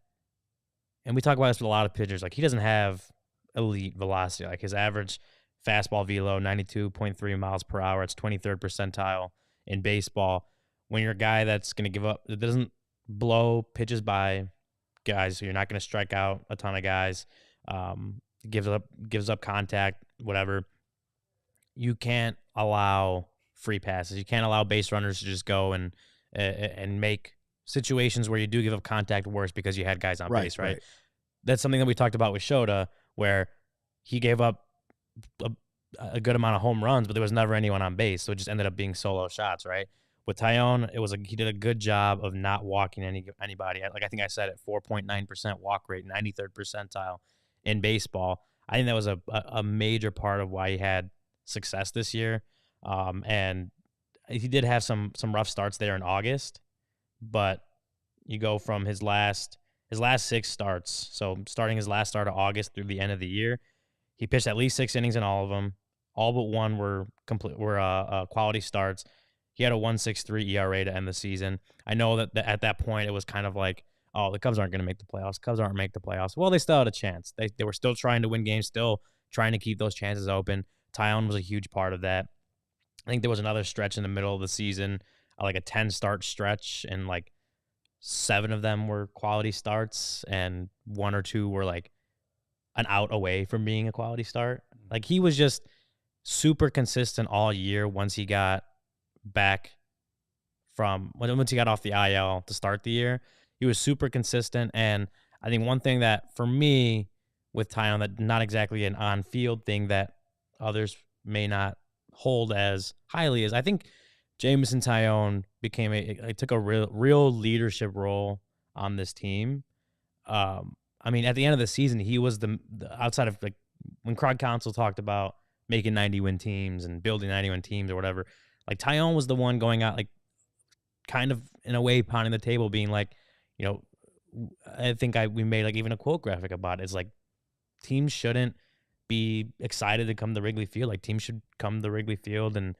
and we talk about this with a lot of pitchers, like he doesn't have elite velocity. Like his average fastball velo, 92.3 miles per hour. It's 23rd percentile in baseball. When you're a guy that's going to give up, it doesn't blow pitches by guys, so you're not going to strike out a ton of guys. Gives up contact, whatever. You can't allow free passes. You can't allow base runners to just go and make situations where you do give up contact worse because you had guys on base, right? That's something that we talked about with Shota, where he gave up a good amount of home runs, but there was never anyone on base, so it just ended up being solo shots, right? With Taillon, he did a good job of not walking anybody. Like I think I said it, 4.9% walk rate, 93rd percentile in baseball. I think that was a major part of why he had success this year. And he did have some rough starts there in August, but you go from his last 6 starts. So starting his last start of August through the end of the year, he pitched at least 6 innings in all of them. All but one were quality starts. He had a 1.63 ERA to end the season. I know that at that point it was kind of like, oh, the Cubs aren't going to make the playoffs. Cubs aren't make the playoffs. Well, they still had a chance. They were still trying to win games, still trying to keep those chances open. Taillon was a huge part of that. I think there was another stretch in the middle of the season, like a 10-start stretch, and like 7 of them were quality starts, and 1 or 2 were like an out away from being a quality start. Like he was just super consistent all year once he got back once he got off the IL to start the year. He was super consistent, and I think one thing that for me with Taillon, that not exactly an on-field thing that others may not hold as highly, is I think Jameson Taillon took a real leadership role on this team. I mean, at the end of the season, he was the outside of like when Krog Council talked about making 90-win teams and building 90-win teams or whatever, like Taillon was the one going out, like kind of in a way pounding the table, being like, you know, I think we made like even a quote graphic about it. It's like teams shouldn't be excited to come to Wrigley Field. Like teams should come to Wrigley Field and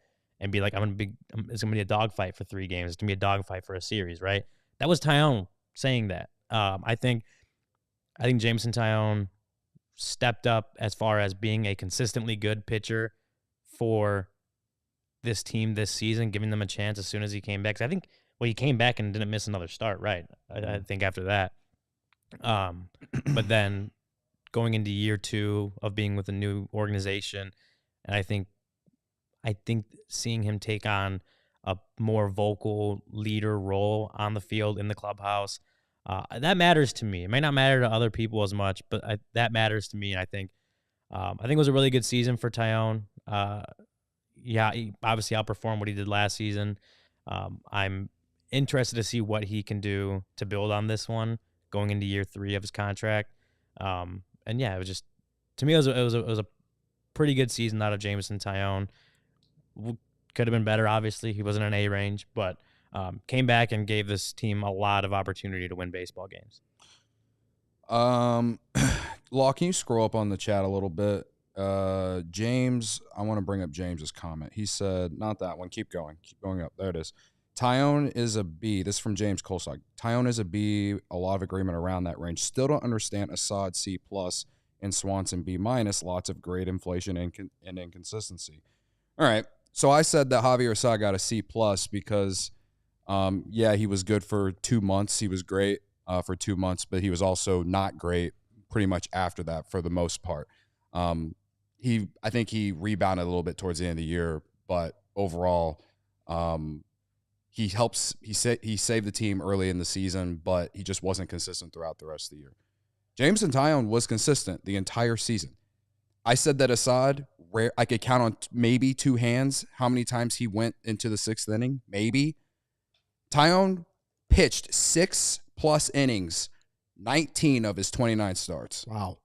be like, it's gonna be a dogfight for 3 games. It's gonna be a dogfight for a series, right? That was Taillon saying that. I think Jameson Taillon stepped up as far as being a consistently good pitcher for this team this season, giving them a chance as soon as he came back. 'Cause I think, well, he came back and didn't miss another start, right? I think after that. But then going into year 2 of being with a new organization, and I think seeing him take on a more vocal leader role on the field in the clubhouse, that matters to me. It may not matter to other people as much, but that matters to me. And I think it was a really good season for Taillon. Yeah, he obviously outperformed what he did last season. I'm interested to see what he can do to build on this one going into year 3 of his contract. And yeah, it was just, to me, it was a pretty good season out of Jameson Taillon. Could have been better, obviously. He wasn't an A range, but came back and gave this team a lot of opportunity to win baseball games. Law, can you scroll up on the chat a little bit? James, I want to bring up James's comment. He said, not that one. Keep going up. There it is. Taillon is a B. This is from James Kolsog. Taillon is a B. A lot of agreement around that range. Still don't understand Assad C+, and Swanson B-. Lots of grade inflation and inconsistency. All right. So I said that Javier Assad got a C+ because, he was good for 2 months. He was great for 2 months, but he was also not great pretty much after that for the most part. I think he rebounded a little bit towards the end of the year, but overall, he saved the team early in the season, but he just wasn't consistent throughout the rest of the year. Jameson Taillon was consistent the entire season. I said that Assad, I could count on maybe 2 hands how many times he went into the 6th inning, maybe. Taillon pitched 6+ innings, 19 of his 29 starts. Wow.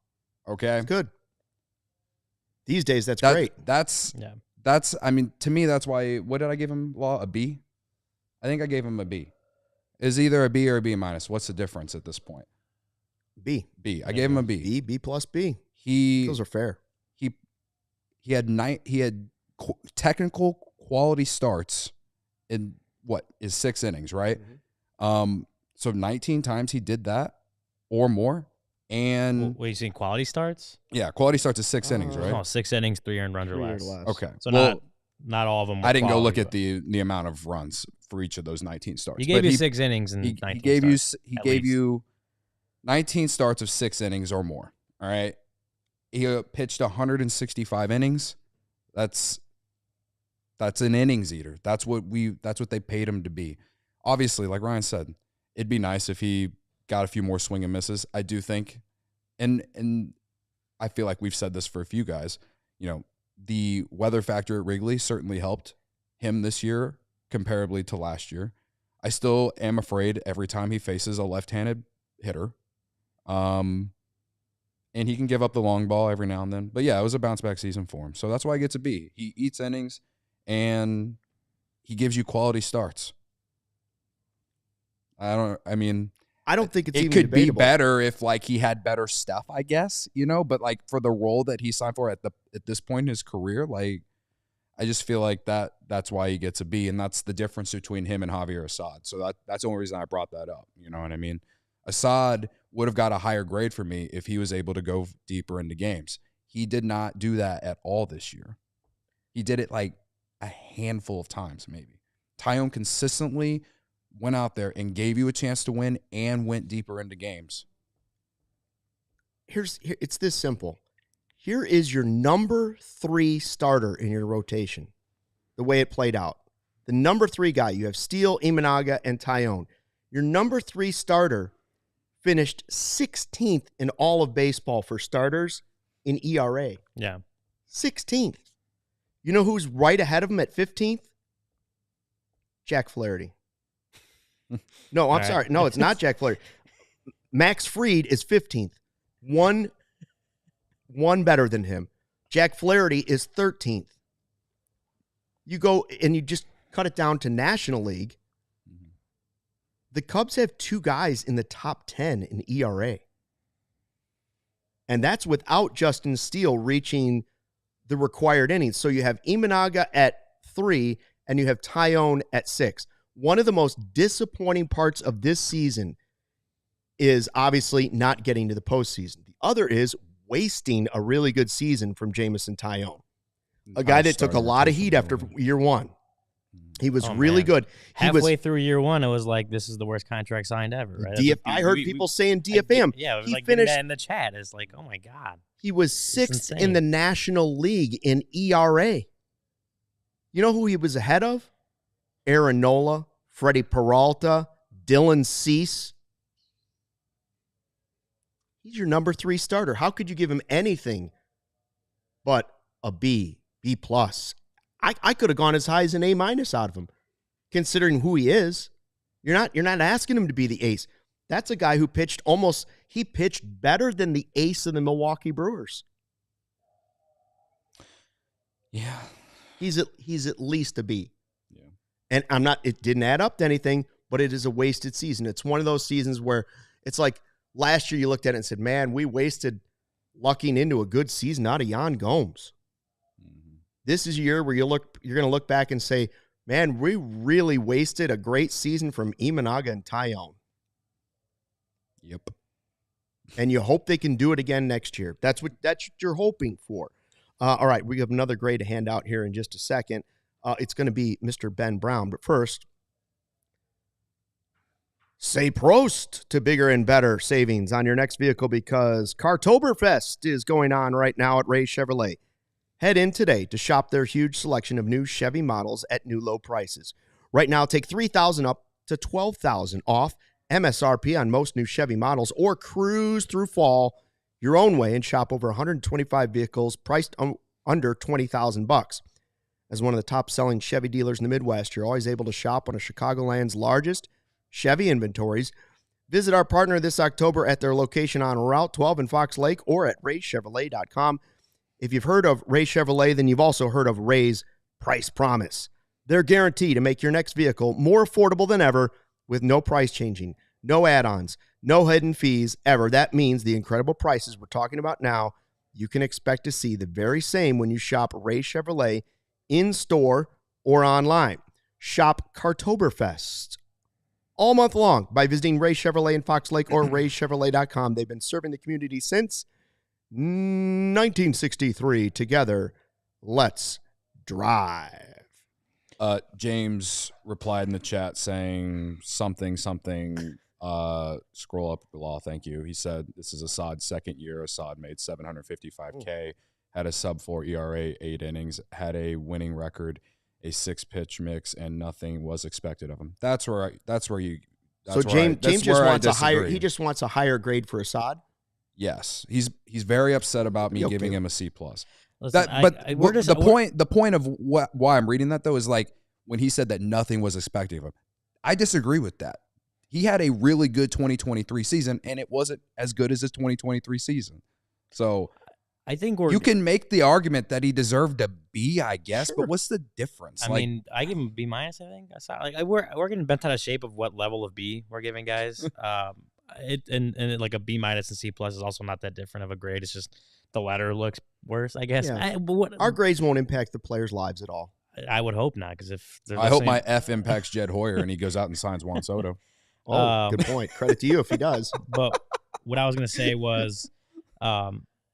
Okay? That's good. These days, that's great. That's, I mean, to me, that's why, what did I give him, Law? A B? I think I gave him a B. Is either a B or a B minus. What's the difference at this point? B. I gave him a B. B plus B. Those are fair. He had technical quality starts in what is 6 innings, right? Mm-hmm. So 19 times he did that or more. And what, you seen quality starts? Yeah, quality starts is 6 innings, right? Oh, 6 innings, 3 earned runs or less. Okay. So not all of them. I didn't go look at the amount of runs for each of those 19 starts. He gave you 6 innings and 19 he gave starts, you 19 starts of 6 innings or more. All right. He pitched 165 innings. That's an innings eater. That's what they paid him to be. Obviously, like Ryan said, it'd be nice if he got a few more swing and misses. I do think, and I feel like we've said this for a few guys, the weather factor at Wrigley certainly helped him this year comparably to last year. I still am afraid every time he faces a left-handed hitter. And he can give up the long ball every now and then. But, yeah, it was a bounce-back season for him. So that's why he gets a B. He eats innings, and he gives you quality starts. I don't think it's even could debatable. Be better if, he had better stuff, I guess, But, for the role that he signed for at this point in his career, I just feel like that's why he gets a B, and that's the difference between him and Javier Assad. So that's the only reason I brought that up. You know what I mean? Assad would have got a higher grade for me if he was able to go deeper into games. He did not do that at all this year. He did it a handful of times maybe. Taillon consistently went out there and gave you a chance to win and went deeper into games. It's this simple. Here is your number 3 starter in your rotation, the way it played out. The number 3 guy, you have Steele, Imanaga, and Taillon. Your number 3 starter finished 16th in all of baseball for starters in ERA. Yeah. 16th. You know who's right ahead of him at 15th? Jack Flaherty. No, I'm sorry. No, it's not Jack Flaherty. Max Fried is 15th. One better than him. Jack Flaherty is 13th. You go and you just cut it down to National League. The Cubs have 2 guys in the top 10 in ERA. And that's without Justin Steele reaching the required innings. So you have Imanaga at 3 and you have Taillon at 6. One of the most disappointing parts of this season is obviously not getting to the postseason. The other is wasting a really good season from Jameson Taillon, a guy that took a lot of heat after year 1. He was really good. Halfway through year 1, it was like, this is the worst contract signed ever, right? I heard people saying DFM. Yeah, it was finished that in the chat. It's like, oh, my God. He was 6th in the National League in ERA. You know who he was ahead of? Aaron Nola, Freddie Peralta, Dylan Cease. He's your number 3 starter. How could you give him anything but a B, B+? I could have gone as high as an A- out of him, considering who he is. You're not asking him to be the ace. That's a guy who pitched better than the ace of the Milwaukee Brewers. Yeah. He's at least a B. Yeah. And it didn't add up to anything, but it is a wasted season. It's one of those seasons where it's like last year you looked at it and said, man, we wasted lucking into a good season out of Yan Gomes. This is a year where you're going to look back and say, man, we really wasted a great season from Imanaga and Taillon. Yep. And you hope they can do it again next year. That's what you're hoping for. All right, we have another grade to hand out here in just a second. It's going to be Mr. Ben Brown. But first, say prost to bigger and better savings on your next vehicle because Cartoberfest is going on right now at Ray Chevrolet. Head in today to shop their huge selection of new Chevy models at new low prices. Right now, take $3,000 up to $12,000 off MSRP on most new Chevy models, or cruise through fall your own way and shop over 125 vehicles priced under $20,000. As one of the top-selling Chevy dealers in the Midwest, you're always able to shop one of Chicagoland's largest Chevy inventories. Visit our partner this October at their location on Route 12 in Fox Lake or at raychevrolet.com. If you've heard of Ray Chevrolet, then you've also heard of Ray's Price Promise. They're guaranteed to make your next vehicle more affordable than ever with no price changing, no add-ons, no hidden fees ever. That means the incredible prices we're talking about now, you can expect to see the very same when you shop Ray Chevrolet in-store or online. Shop Cartoberfest all month long by visiting Ray Chevrolet in Fox Lake or raychevrolet.com. They've been serving the community since 1963. Together, let's drive. James replied in the chat saying something, scroll up below, thank you. He said, this is Assad's second year. Assad made $755K, had a sub-4 ERA, 8 innings, had a winning record, a 6-pitch mix, and nothing was expected of him. That's where James just wants a higher. He just wants a higher grade for Assad. Yes, he's very upset about me giving him a C+. Listen, The point of why I'm reading that though is like when he said that nothing was expected of him. I disagree with that. He had a really good 2023 season, and it wasn't as good as his 2023 season. So I think you can make the argument that he deserved a B, I guess, sure. But what's the difference? I mean, I give him a B-. I think I saw we're getting bent out of shape of what level of B we're giving guys. And like a B- and C+ is also not that different of a grade. It's just the letter looks worse, I guess. Yeah. Our grades won't impact the players' lives at all. I would hope not, because if I hope my F impacts Jed Hoyer and he goes out and signs Juan Soto. Good point. Credit to you if he does. But what I was going to say was,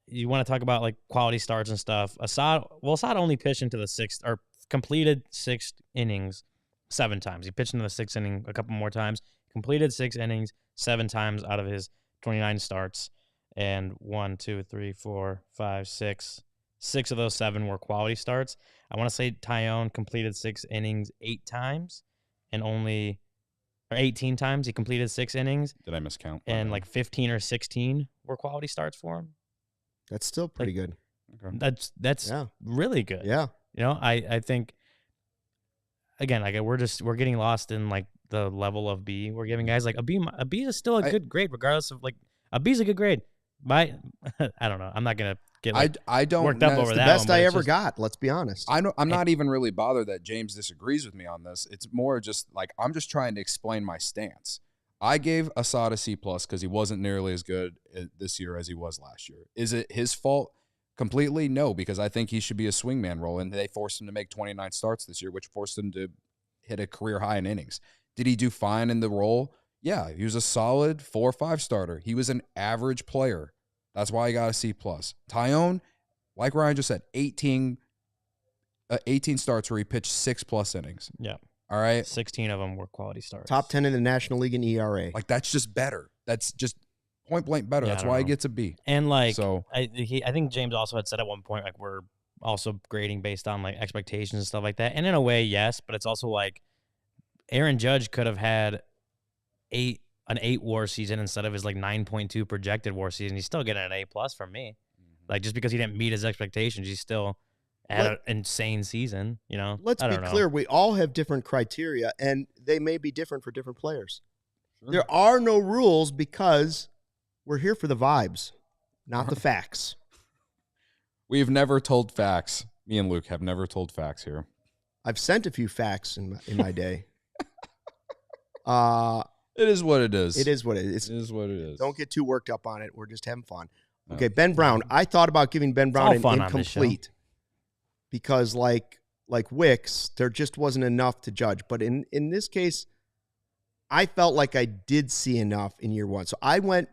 you want to talk about like quality starts and stuff. Assad only pitched into the sixth or completed 6 innings 7 times. He pitched into the 6th inning a couple more times, completed 6 innings 7 times out of his 29 starts. And 1, 2, 3, 4, 5, 6. 6 of those 7 were quality starts. I want to say Taillon completed 6 innings 8 times, and 18 times he completed 6 innings. Did I miscount? And like 15 or 16 were quality starts for him. That's still pretty good. Okay. That's really good. Yeah. You know, I think again, like we're getting lost in like the level of B. We're giving guys like a B. A B is still a good grade, regardless of like a B is a good grade. I don't know. I'm not gonna get I don't worked up over the that. Best I ever got. Let's be honest. I'm not even really bothered that James disagrees with me on this. It's more just like I'm just trying to explain my stance. I gave Assad a C+ because he wasn't nearly as good this year as he was last year. Is it his fault completely? No, because I think he should be a swingman role, and they forced him to make 29 starts this year, which forced him to hit a career high in innings. Did he do fine in the role? Yeah, he was a solid 4 or 5 starter. He was an average player. That's why he got a C+. Taillon, like Ryan just said, 18 starts where he pitched 6+ innings. Yeah. All right. 16 of them were quality starts. Top 10 in the National League in ERA. Like, that's just better. That's just point blank better. Yeah, that's why he gets a B. And like, so I think James also had said at one point, like, we're also grading based on like expectations and stuff like that. And in a way, yes, but it's also like Aaron Judge could have had an 8 WAR season instead of his like 9.2 projected WAR season. He's still getting an A+ from me. Like, just because he didn't meet his expectations, he's still had an insane season, you know? Let's be clear. We all have different criteria, and they may be different for different players. Sure. There are no rules because we're here for the vibes, not the facts. We've never told facts. Me and Luke have never told facts here. I've sent a few facts in my day. It is what it is. It is what it is. It is what it is. Don't get too worked up on it. We're just having fun. Okay, Ben Brown. I thought about giving Ben Brown an incomplete because, like Wicks, there just wasn't enough to judge. But in this case, I felt like I did see enough in year 1. So I went.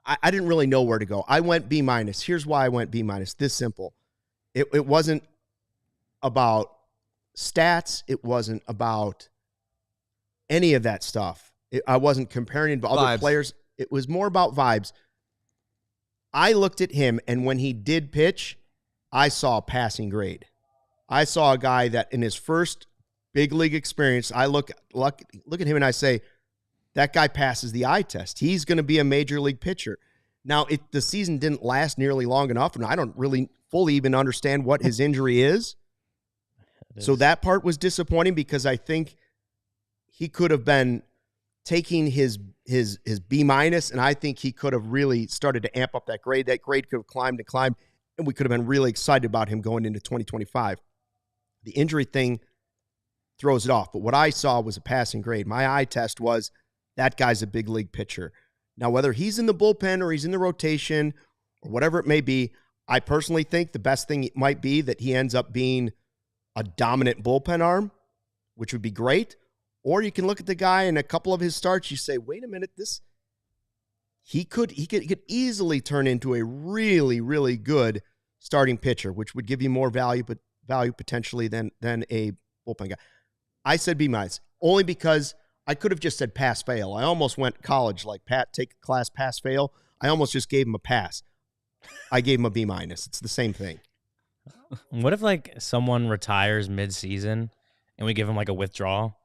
I didn't really know where to go. I went B-. Here's why I went B-. This simple. It wasn't about stats. It wasn't about any of that stuff. I wasn't comparing to other players. It was more about vibes. I looked at him, and when he did pitch, I saw a passing grade. I saw a guy that in his first big league experience, I look at him and I say, that guy passes the eye test. He's going to be a major league pitcher. Now, the season didn't last nearly long enough, and I don't really fully even understand what his injury is. So that part was disappointing because I think he could have been taking his B-, and I think he could have really started to amp up that grade. That grade could have climbed, and we could have been really excited about him going into 2025. The injury thing throws it off, but what I saw was a passing grade. My eye test was that guy's a big league pitcher. Now, whether he's in the bullpen or he's in the rotation or whatever it may be, I personally think the best thing might be that he ends up being a dominant bullpen arm, which would be great. Or you can look at the guy in a couple of his starts, you say, wait a minute, he could easily turn into a really, really good starting pitcher, which would give you more value potentially than a bullpen guy. I said B-, only because I could have just said pass fail. I almost went college like Pat, take a class, pass fail. I almost just gave him a pass. I gave him a B-. It's the same thing. What if like someone retires mid-season and we give him like a withdrawal,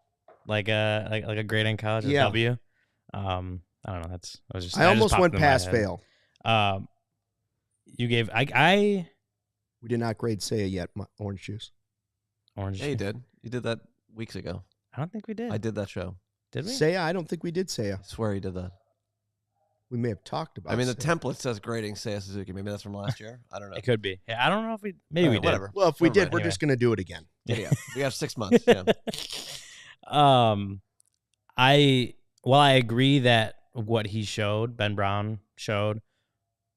like a grade in college, a W? I don't know. I almost went pass fail. You gave We did not grade Saya yet. Orange juice. Orange. Yeah, you did. You did that weeks ago. I don't think we did. I did that show. Did we? Saya, I don't think we did Saya. I swear you did that. We may have talked about. I mean, the Saya. template says grading Saya Suzuki. Maybe that's from last year. I don't know. It could be. Yeah, I don't know if we. Maybe we did. Whatever. Well, if we Never did, mind. we're just going to do it again. Yeah. We have 6 months. Yeah. I agree that what he showed, Ben Brown showed,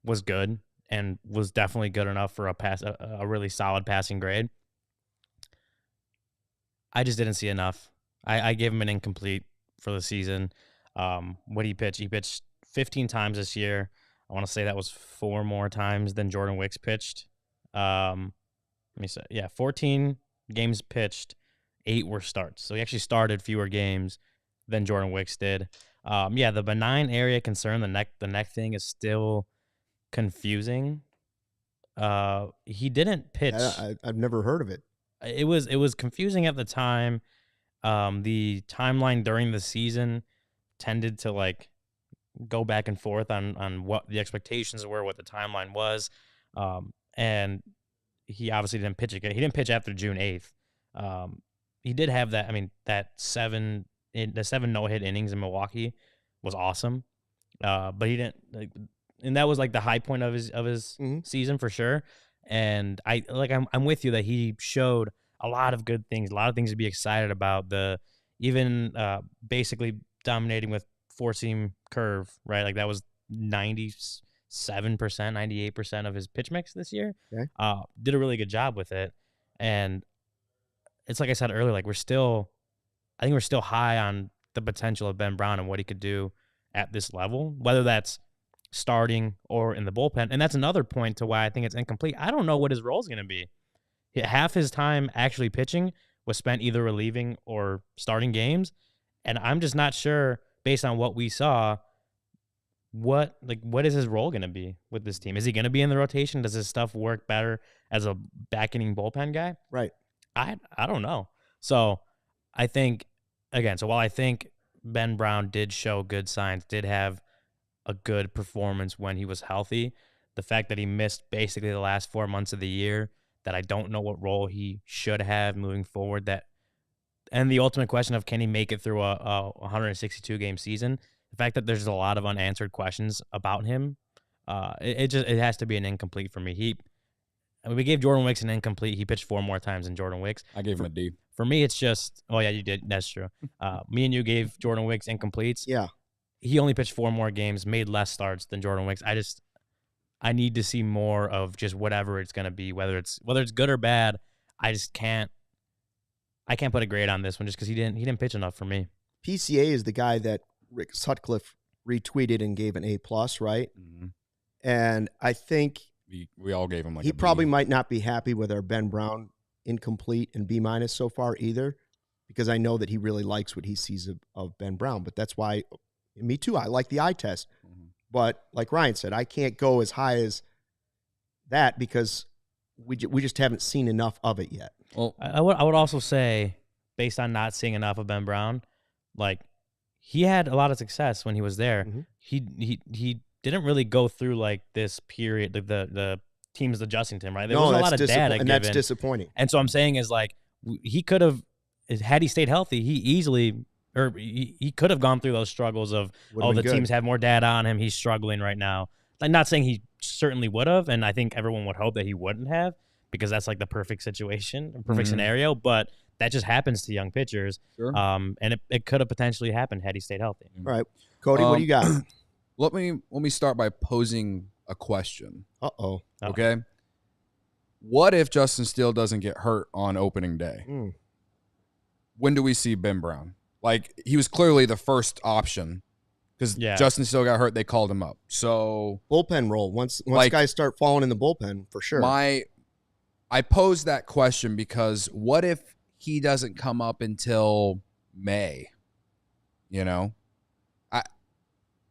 was good and was definitely good enough for a really solid passing grade. I just didn't see enough. I gave him an incomplete for the season. What he pitched 15 times this year. I want to say that was 4 more times than Jordan Wicks pitched. Let me say, 14 games pitched, 8 were starts. So he actually started fewer games than Jordan Wicks did. The benign area concern, the neck thing is still confusing. He didn't pitch. I've never heard of it. It was confusing at the time. The timeline during the season tended to like go back and forth on what the expectations were, what the timeline was. And he obviously didn't pitch again. He didn't pitch after June 8th. He did have that. I mean, the 7 no-hit innings in Milwaukee was awesome. But he didn't and that was like the high point of his season for sure. And I'm with you that he showed a lot of good things, a lot of things to be excited about. Basically dominating with 4-seam curve, right? Like that was 97%, 98% of his pitch mix this year. Okay. Did a really good job with it. And it's like I said earlier, like I think we're still high on the potential of Ben Brown and what he could do at this level, whether that's starting or in the bullpen. And that's another point to why I think it's incomplete. I don't know what his role is going to be. Half his time actually pitching was spent either relieving or starting games. And I'm just not sure, based on what we saw, what is his role going to be with this team? Is he going to be in the rotation? Does his stuff work better as a back-inning bullpen guy? Right. I don't know. So I think, again, while I think Ben Brown did show good signs, did have a good performance when he was healthy, the fact that he missed basically the last 4 months of the year, that I don't know what role he should have moving forward, and the ultimate question of can he make it through a 162-game season, the fact that there's a lot of unanswered questions about him, it has to be an incomplete for me. We gave Jordan Wicks an incomplete. He pitched 4 more times than Jordan Wicks. I gave him a D. For me, it's just, oh yeah, you did. That's true. Me and you gave Jordan Wicks incompletes. Yeah. He only pitched 4 more games, made less starts than Jordan Wicks. I need to see more of just whatever it's going to be, whether it's good or bad. I can't put a grade on this one just because he didn't pitch enough for me. PCA is the guy that Rick Sutcliffe retweeted and gave an A+, right? Mm-hmm. And I think we all gave him like he a B. probably might not be happy with our Ben Brown incomplete and B- so far either, because I know that he really likes what he sees of Ben Brown. But that's why, me too, I like the eye test. Mm-hmm. But like Ryan said, I can't go as high as that because we just haven't seen enough of it yet. Well, I would also say, based on not seeing enough of Ben Brown, like he had a lot of success when he was there. Mhm. He didn't really go through like this period, the teams adjusting to him, right? There No, wasn't a that's lot of data and given. that's disappointing. And so I'm saying is like he could have, had he stayed healthy, he could have gone through those struggles of, Would've been good. teams have more data on him. He's struggling right now. Like, not saying he certainly would have, and I think everyone would hope that he wouldn't have, because that's like the perfect situation, perfect scenario. But that just happens to young pitchers. Sure. And it could have potentially happened had he stayed healthy. All right, Cody, what do you got? Let me start by posing a question. Uh-oh. Okay. What if Justin Steele doesn't get hurt on opening day? When do we see Ben Brown? Like, he was clearly the first option because Justin Steele got hurt. They called him up. So bullpen role. Once like, guys start falling in the bullpen, for sure. I posed that question because what if he doesn't come up until May? You know,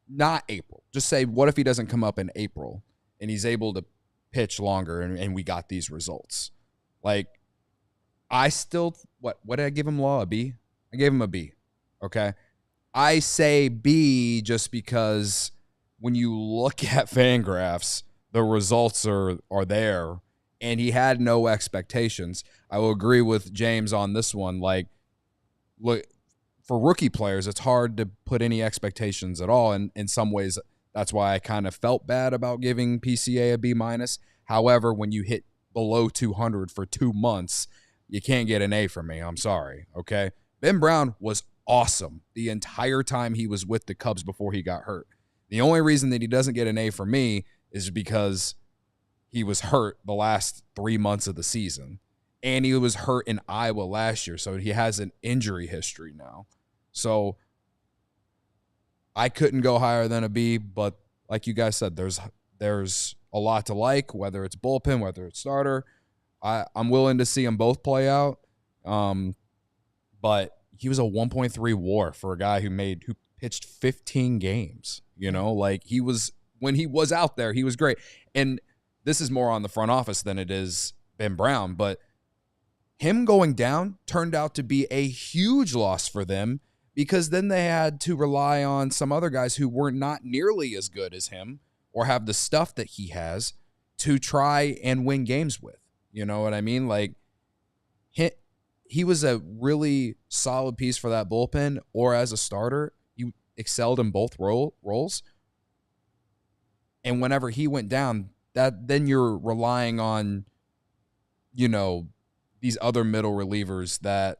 not April. Just say, what if he doesn't come up in April and he's able to pitch longer and we got these results? Like, I still, what did I give him, Law? A B? I gave him a B. Okay. I say B just because when you look at Fangraphs, the results are there, and he had no expectations. I will agree with James on this one. Like, look, for rookie players, it's hard to put any expectations at all. And in some ways, that's why I kind of felt bad about giving PCA a B-. However, when you hit below 200 for 2 months, you can't get an A from me. I'm sorry. Okay. Ben Brown was awesome the entire time he was with the Cubs before he got hurt. The only reason that he doesn't get an A from me is because he was hurt the last 3 months of the season, and he was hurt in Iowa last year. So he has an injury history now. So I couldn't go higher than a B, but like you guys said, there's a lot to like, whether it's bullpen, whether it's starter. I'm willing to see them both play out. But he was a 1.3 WAR for a guy who pitched 15 games. You know, like, when he was out there, he was great. And this is more on the front office than it is Ben Brown, but him going down turned out to be a huge loss for them, because then they had to rely on some other guys who were not nearly as good as him or have the stuff that he has to try and win games with. You know what I mean? Like, he was a really solid piece for that bullpen, or as a starter, he excelled in both roles. And whenever he went down, then you're relying on, you know, these other middle relievers that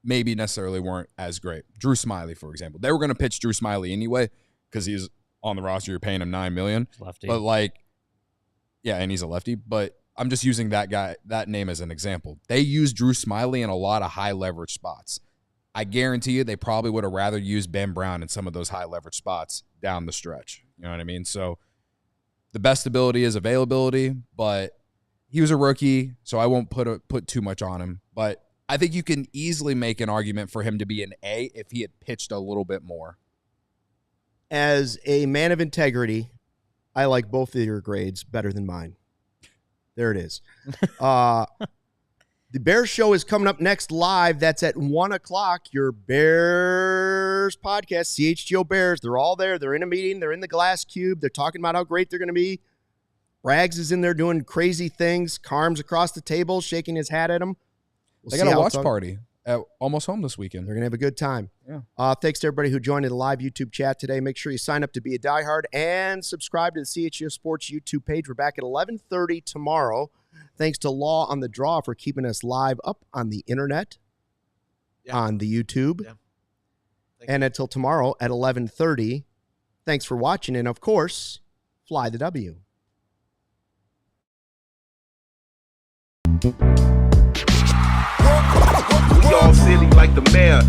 maybe necessarily weren't as great. Drew Smiley, for example. They were going to pitch Drew Smiley anyway because he's on the roster. You're paying him $9 million. Lefty. But and he's a lefty. But I'm just using that name as an example. They used Drew Smiley in a lot of high leverage spots. I guarantee you they probably would have rather used Ben Brown in some of those high leverage spots down the stretch. You know what I mean? So the best ability is availability, but he was a rookie, so I won't put too much on him. But I think you can easily make an argument for him to be an A if he had pitched a little bit more. As a man of integrity, I like both of your grades better than mine. There it is. The Bears show is coming up next live. That's at 1 o'clock. Your Bears podcast, CHGO Bears. They're all there. They're in a meeting. They're in the glass cube. They're talking about how great they're going to be. Braggs is in there doing crazy things. Carm's across the table, shaking his hat at him. They got a watch party at Almost Home this weekend. They're going to have a good time. Yeah. Thanks to everybody who joined in the live YouTube chat today. Make sure you sign up to be a diehard and subscribe to the CHGO Sports YouTube page. We're back at 11:30 tomorrow. Thanks to Law on the Draw for keeping us live up on the internet, on the YouTube. Yeah. And until tomorrow at 11:30, thanks for watching. And, of course, fly the W. We all silly like the mayor.